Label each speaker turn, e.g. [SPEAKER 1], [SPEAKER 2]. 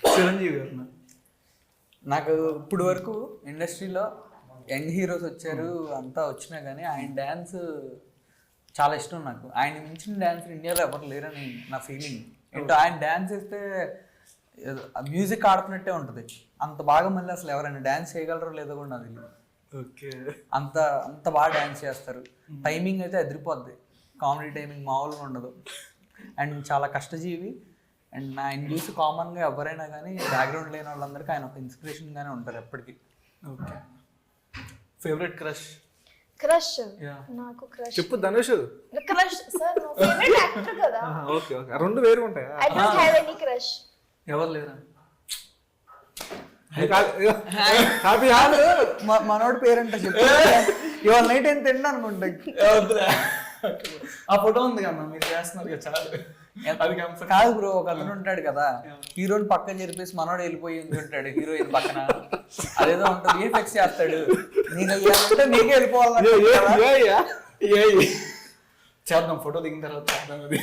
[SPEAKER 1] చిరంజీవి గారు
[SPEAKER 2] నాకు ఇప్పుడు వరకు ఇండస్ట్రీలో యంగ్ హీరోస్ వచ్చారు అంతా వచ్చినా కానీ ఆయన డ్యాన్స్ చాలా ఇష్టం నాకు. ఆయన మించిన డ్యాన్సర్ ఇండియాలో ఎవరు లేరని నా ఫీలింగ్. ఏంటో ఆయన డ్యాన్స్ వేస్తే మ్యూజిక్ ఆడుతున్నట్టే ఉంటుంది. అంత బాగా మళ్ళీ అసలు ఎవరైనా డ్యాన్స్ చేయగలరో లేదో కూడా నాకు తెలియదు.
[SPEAKER 1] ఓకే,
[SPEAKER 2] అంత అంత బాగా డ్యాన్స్ చేస్తారు. టైమింగ్ అయితే అదిరిపోద్ది, కామెడీ టైమింగ్ మామూలుగా ఉండదు. అండ్ చాలా కష్టజీవి. అండ్ ఆయన చూసి కామన్గా ఎవరైనా కానీ బ్యాక్గ్రౌండ్ లేని వాళ్ళందరికీ ఆయన ఒక ఇన్స్పిరేషన్గానే ఉంటారు ఎప్పటికీ.
[SPEAKER 1] Okay, favourite crush?
[SPEAKER 3] Crush
[SPEAKER 1] Yeah.
[SPEAKER 3] నాకు క్రష్
[SPEAKER 1] చెప్పు ధనుష్.
[SPEAKER 3] క్రష్ సార్ నా ఫేవరెట్ యాక్టర్ కదా.
[SPEAKER 1] ఓకే ఓకే, రెండు వేరు ఉంటాయా?
[SPEAKER 3] I don't have any crush.
[SPEAKER 1] ఎవరు లేరా?
[SPEAKER 2] హ్యాపీ మనోడి పేరంట చెప్పు. ఇవాళ నైట్ ఏం తిండి అనుకుంటా.
[SPEAKER 1] ఆ ఫోటో ఉంది కదా మీరు చేస్తున్నారు కదా, చాలు. అది
[SPEAKER 2] కాదు బ్రో, ఒక అతను ఉంటాడు కదా హీరోని పక్కన జరిపేసి మనోడు వెళ్ళిపోయి ఉంటాడు హీరోయిన్ పక్కన. అదేదో ఉంటుంది, ఎఫెక్ట్స్ చేస్తాడు. నీకు అంటే నీకే వెళ్ళిపోవాలి
[SPEAKER 1] చేద్దాం, ఫోటో దిగిన తర్వాత చేద్దాం. అది